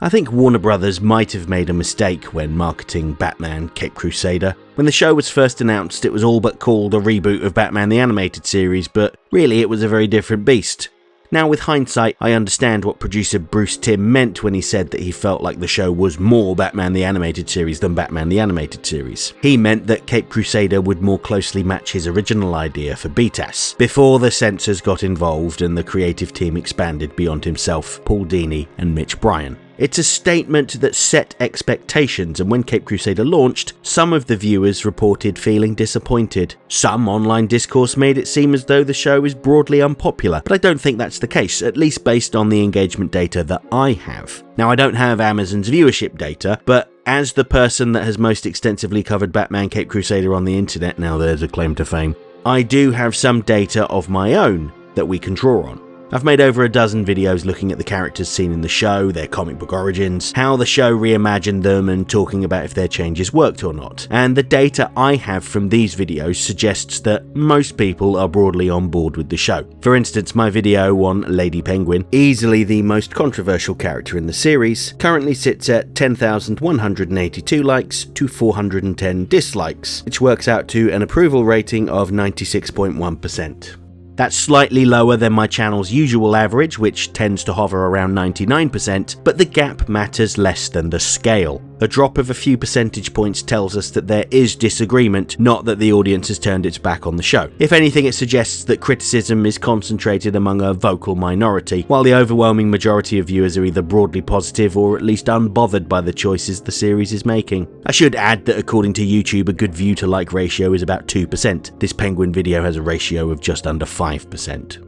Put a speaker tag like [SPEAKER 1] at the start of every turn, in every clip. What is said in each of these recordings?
[SPEAKER 1] I think Warner Brothers might have made a mistake when marketing Batman Caped Crusader. When the show was first announced, it was all but called a reboot of Batman the Animated Series, but really it was a very different beast. Now with hindsight, I understand what producer Bruce Timm meant when he said that he felt like the show was more Batman the Animated Series than Batman the Animated Series. He meant that Caped Crusader would more closely match his original idea for BTAS, before the censors got involved and the creative team expanded beyond himself, Paul Dini and Mitch Bryan. It's a statement that set expectations, and when Caped Crusader launched, some of the viewers reported feeling disappointed. Some online discourse made it seem as though the show is broadly unpopular, but I don't think that's the case, at least based on the engagement data that I have. Now, I don't have Amazon's viewership data, but as the person that has most extensively covered Batman Caped Crusader on the internet, now there's a claim to fame, I do have some data of my own that we can draw on. I've made over a dozen videos looking at the characters seen in the show, their comic book origins, how the show reimagined them, and talking about if their changes worked or not. And the data I have from these videos suggests that most people are broadly on board with the show. For instance, my video on Lady Penguin, easily the most controversial character in the series, currently sits at 10,182 likes to 410 dislikes, which works out to an approval rating of 96.1%. That's slightly lower than my channel's usual average, which tends to hover around 99%, but the gap matters less than the scale. A drop of a few percentage points tells us that there is disagreement, not that the audience has turned its back on the show. If anything, it suggests that criticism is concentrated among a vocal minority, while the overwhelming majority of viewers are either broadly positive or at least unbothered by the choices the series is making. I should add that according to YouTube, a good view to like ratio is about 2%. This Penguin video has a ratio of just under 5%.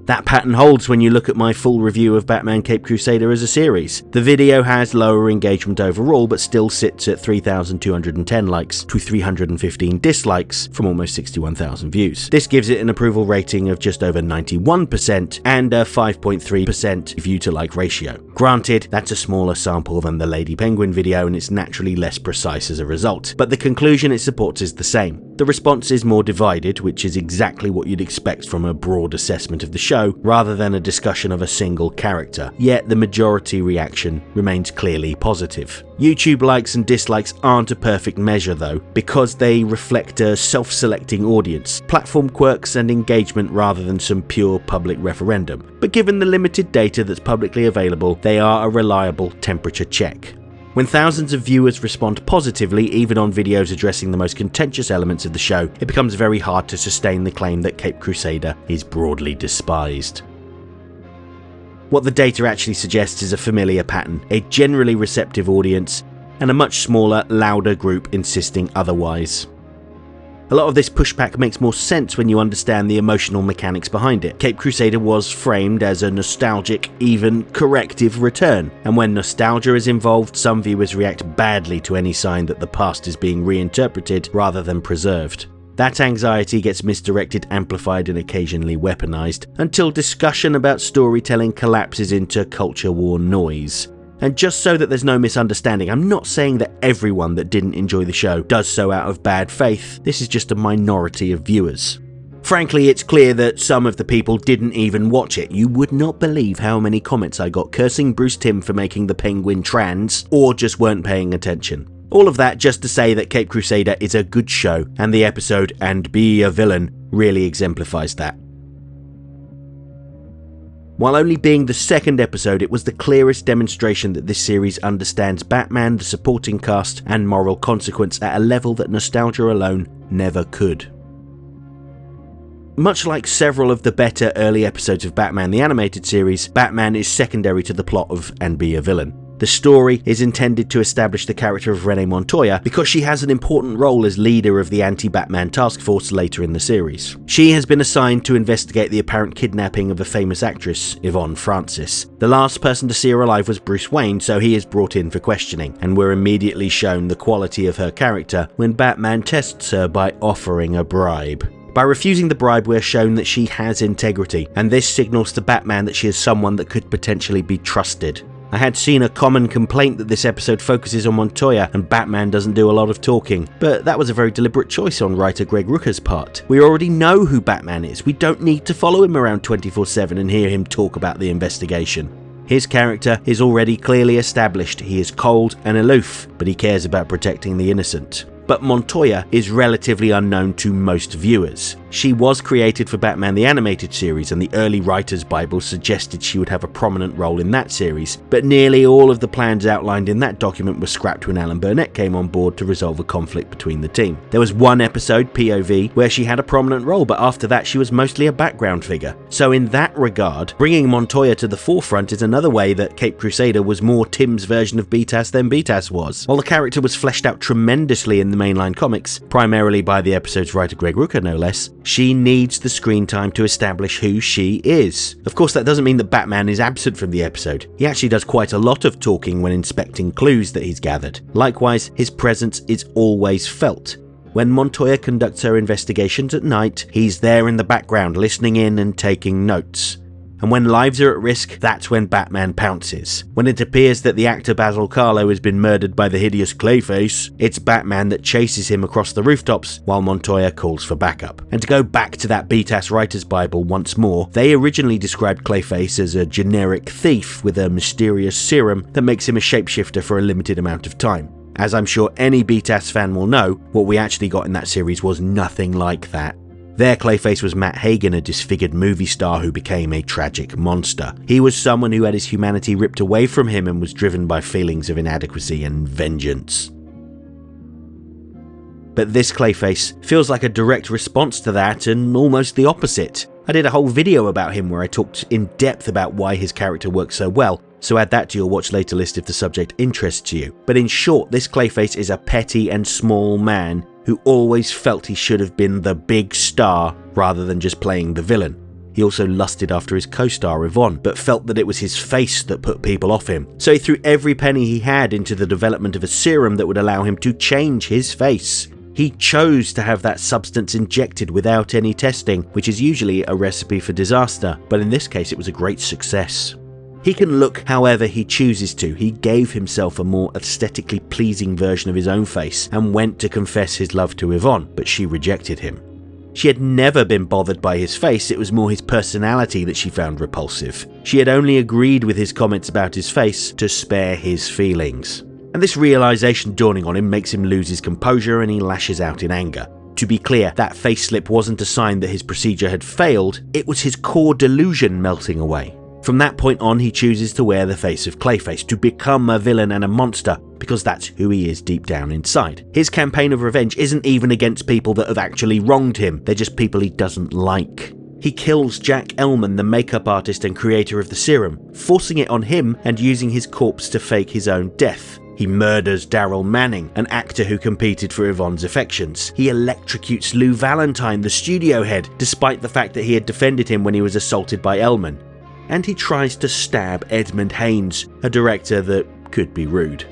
[SPEAKER 1] That pattern holds when you look at my full review of Batman Caped Crusader as a series. The video has lower engagement overall, but still sits at 3,210 likes to 315 dislikes from almost 61,000 views. This gives it an approval rating of just over 91% and a 5.3% view to like ratio. Granted, that's a smaller sample than the Lady Penguin video and it's naturally less precise as a result, but the conclusion it supports is the same. The response is more divided, which is exactly what you'd expect from a broad assessment of the show, rather than a discussion of a single character, yet the majority reaction remains clearly positive. YouTube likes and dislikes aren't a perfect measure though, because they reflect a self-selecting audience, platform quirks and engagement rather than some pure public referendum. But given the limited data that's publicly available, they are a reliable temperature check. When thousands of viewers respond positively, even on videos addressing the most contentious elements of the show, it becomes very hard to sustain the claim that Caped Crusader is broadly despised. What the data actually suggests is a familiar pattern, a generally receptive audience, and a much smaller, louder group insisting otherwise. A lot of this pushback makes more sense when you understand the emotional mechanics behind it. Caped Crusader was framed as a nostalgic, even corrective return, and when nostalgia is involved, some viewers react badly to any sign that the past is being reinterpreted rather than preserved. That anxiety gets misdirected, amplified, and occasionally weaponized, until discussion about storytelling collapses into culture war noise. And just so that there's no misunderstanding, I'm not saying that everyone that didn't enjoy the show does so out of bad faith. This is just a minority of viewers. Frankly, it's clear that some of the people didn't even watch it. You would not believe how many comments I got cursing Bruce Timm for making the Penguin trans, or just weren't paying attention. All of that just to say that Caped Crusader is a good show, and the episode "And Be a Villain" really exemplifies that. While only being the second episode, it was the clearest demonstration that this series understands Batman, the supporting cast, and moral consequence at a level that nostalgia alone never could. Much like several of the better early episodes of Batman the Animated Series, Batman is secondary to the plot of And Be a Villain. The story is intended to establish the character of Renee Montoya because she has an important role as leader of the anti-Batman task force later in the series. She has been assigned to investigate the apparent kidnapping of a famous actress, Yvonne Francis. The last person to see her alive was Bruce Wayne, so he is brought in for questioning, and we're immediately shown the quality of her character when Batman tests her by offering a bribe. By refusing the bribe, we're shown that she has integrity, and this signals to Batman that she is someone that could potentially be trusted. I had seen a common complaint that this episode focuses on Montoya and Batman doesn't do a lot of talking, but that was a very deliberate choice on writer Greg Rucka's part. We already know who Batman is, we don't need to follow him around 24/7 and hear him talk about the investigation. His character is already clearly established. He is cold and aloof, but he cares about protecting the innocent. But Montoya is relatively unknown to most viewers. She was created for Batman the Animated Series, and the early Writer's Bible suggested she would have a prominent role in that series, but nearly all of the plans outlined in that document were scrapped when Alan Burnett came on board to resolve a conflict between the team. There was one episode, POV, where she had a prominent role, but after that she was mostly a background figure. So in that regard, bringing Montoya to the forefront is another way that Caped Crusader was more Timm's version of BTAS than BTAS was. While the character was fleshed out tremendously in the mainline comics, primarily by the episode's writer Greg Rucka no less, she needs the screen time to establish who she is. Of course, that doesn't mean that Batman is absent from the episode. He actually does quite a lot of talking when inspecting clues that he's gathered. Likewise, his presence is always felt. When Montoya conducts her investigations at night, he's there in the background listening in and taking notes. And when lives are at risk, that's when Batman pounces. When it appears that the actor Basil Karlo has been murdered by the hideous Clayface, it's Batman that chases him across the rooftops while Montoya calls for backup. And to go back to that BTAS Writer's Bible once more, they originally described Clayface as a generic thief with a mysterious serum that makes him a shapeshifter for a limited amount of time. As I'm sure any BTAS fan will know, what we actually got in that series was nothing like that. Their Clayface was Matt Hagen, a disfigured movie star who became a tragic monster. He was someone who had his humanity ripped away from him and was driven by feelings of inadequacy and vengeance. But this Clayface feels like a direct response to that and almost the opposite. I did a whole video about him where I talked in depth about why his character works so well, so add that to your watch later list if the subject interests you. But in short, this Clayface is a petty and small man who always felt he should have been the big star rather than just playing the villain. He also lusted after his co-star Yvonne, but felt that it was his face that put people off him. So he threw every penny he had into the development of a serum that would allow him to change his face. He chose to have that substance injected without any testing, which is usually a recipe for disaster, but in this case it was a great success. He can look however he chooses to. He gave himself a more aesthetically pleasing version of his own face and went to confess his love to Yvonne, but she rejected him. She had never been bothered by his face, it was more his personality that she found repulsive. She had only agreed with his comments about his face to spare his feelings. And this realization dawning on him makes him lose his composure and he lashes out in anger. To be clear, that face slip wasn't a sign that his procedure had failed, it was his core delusion melting away. From that point on, he chooses to wear the face of Clayface, to become a villain and a monster, because that's who he is deep down inside. His campaign of revenge isn't even against people that have actually wronged him, they're just people he doesn't like. He kills Jack Ellman, the makeup artist and creator of the serum, forcing it on him and using his corpse to fake his own death. He murders Daryl Manning, an actor who competed for Yvonne's affections. He electrocutes Lou Valentine, the studio head, despite the fact that he had defended him when he was assaulted by Ellman. And he tries to stab Edmund Haynes, a director that could be rude.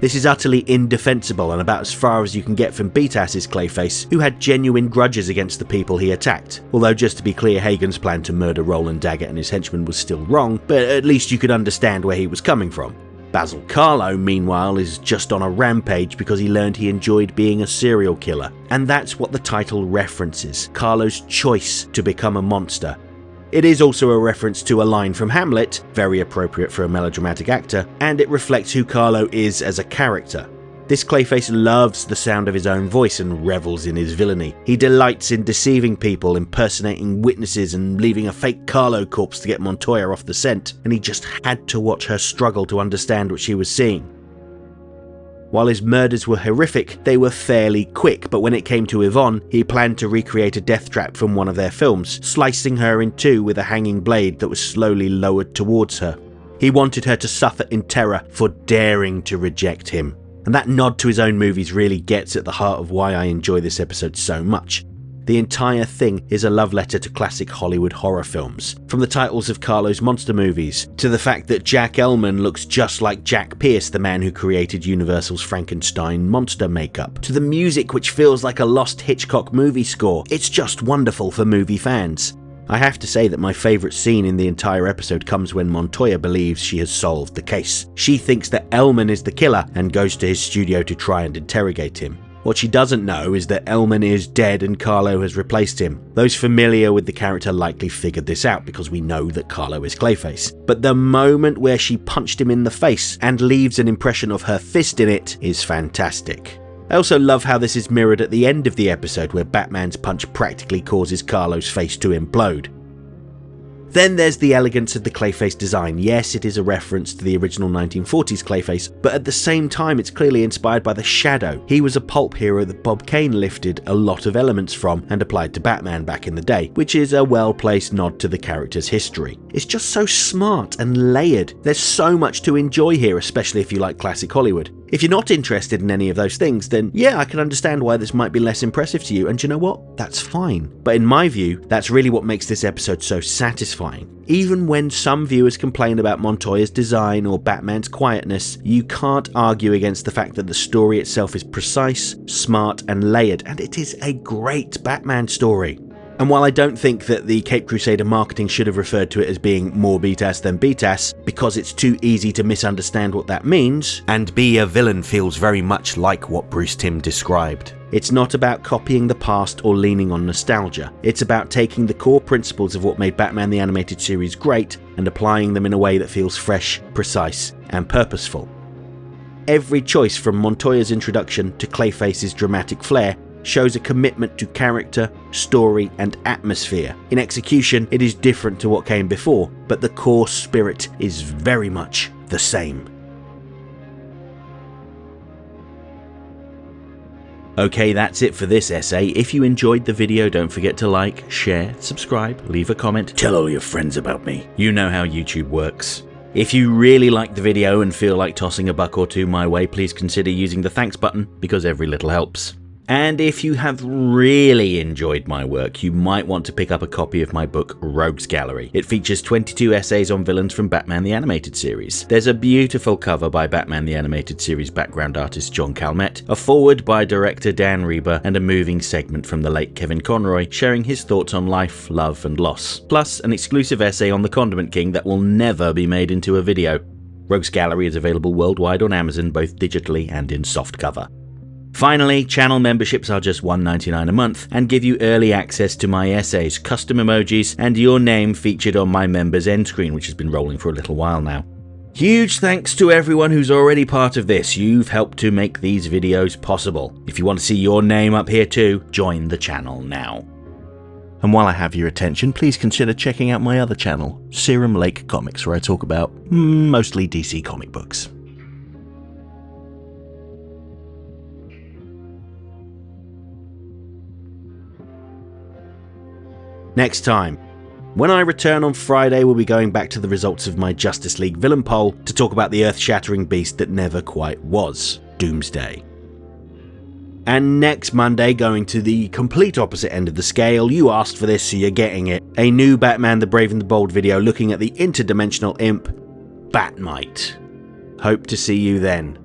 [SPEAKER 1] This is utterly indefensible and about as far as you can get from BTAS's Clayface, who had genuine grudges against the people he attacked. Although, just to be clear, Hagen's plan to murder Roland Daggett and his henchmen was still wrong, but at least you could understand where he was coming from. Basil Karlo, meanwhile, is just on a rampage because he learned he enjoyed being a serial killer. And that's what the title references, Karlo's choice to become a monster. It is also a reference to a line from Hamlet, very appropriate for a melodramatic actor, and it reflects who Karlo is as a character. This Clayface loves the sound of his own voice and revels in his villainy. He delights in deceiving people, impersonating witnesses and leaving a fake Karlo corpse to get Montoya off the scent, and he just had to watch her struggle to understand what she was seeing. While his murders were horrific, they were fairly quick, but when it came to Yvonne, he planned to recreate a death trap from one of their films, slicing her in two with a hanging blade that was slowly lowered towards her. He wanted her to suffer in terror for daring to reject him. And that nod to his own movies really gets at the heart of why I enjoy this episode so much. The entire thing is a love letter to classic Hollywood horror films, from the titles of Karlo's monster movies, to the fact that Jack Ellman looks just like Jack Pierce, the man who created Universal's Frankenstein monster makeup, to the music which feels like a lost Hitchcock movie score. It's just wonderful for movie fans. I have to say that my favourite scene in the entire episode comes when Montoya believes she has solved the case. She thinks that Ellman is the killer and goes to his studio to try and interrogate him. What she doesn't know is that Elman is dead and Carlo has replaced him. Those familiar with the character likely figured this out because we know that Carlo is Clayface. But the moment where she punched him in the face and leaves an impression of her fist in it is fantastic. I also love how this is mirrored at the end of the episode where Batman's punch practically causes Carlo's face to implode. Then there's the elegance of the Clayface design. Yes, it is a reference to the original 1940s Clayface, but at the same time it's clearly inspired by the Shadow. He was a pulp hero that Bob Kane lifted a lot of elements from and applied to Batman back in the day, which is a well-placed nod to the character's history. It's just so smart and layered. There's so much to enjoy here, especially if you like classic Hollywood. If you're not interested in any of those things, then yeah, I can understand why this might be less impressive to you, and you know what? That's fine. But in my view, that's really what makes this episode so satisfying. Even when some viewers complain about Montoya's design or Batman's quietness, you can't argue against the fact that the story itself is precise, smart, and layered, and it is a great Batman story. And while I don't think that the Caped Crusader marketing should have referred to it as being more BTAS than BTAS, because it's too easy to misunderstand what that means, and be a villain feels very much like what Bruce Timm described. It's not about copying the past or leaning on nostalgia. It's about taking the core principles of what made Batman the Animated Series great and applying them in a way that feels fresh, precise, and purposeful. Every choice from Montoya's introduction to Clayface's dramatic flair shows a commitment to character, story, and atmosphere. In execution, it is different to what came before, but the core spirit is very much the same. Okay, that's it for this essay. If you enjoyed the video, don't forget to like, share, subscribe, leave a comment, tell all your friends about me. You know how YouTube works. If you really liked the video and feel like tossing a buck or two my way, please consider using the thanks button, because every little helps. And if you have really enjoyed my work, you might want to pick up a copy of my book, Rogues Gallery. It features 22 essays on villains from Batman the Animated Series. There's a beautiful cover by Batman the Animated Series background artist John Calmette, a foreword by director Dan Reber, and a moving segment from the late Kevin Conroy sharing his thoughts on life, love, and loss. Plus, an exclusive essay on the Condiment King that will never be made into a video. Rogues Gallery is available worldwide on Amazon, both digitally and in softcover. Finally, channel memberships are just $1.99 a month and give you early access to my essays, custom emojis, and your name featured on my members end screen, which has been rolling for a little while now. Huge thanks to everyone who's already part of this. You've helped to make these videos possible. If you want to see your name up here too, join the channel now. And while I have your attention, please consider checking out my other channel, Serum Lake Comics, where I talk about mostly DC comic books. Next time. When I return on Friday, we'll be going back to the results of my Justice League villain poll to talk about the earth-shattering beast that never quite was, Doomsday. And next Monday, going to the complete opposite end of the scale, you asked for this so you're getting it, a new Batman the Brave and the Bold video looking at the interdimensional imp, Batmite. Hope to see you then.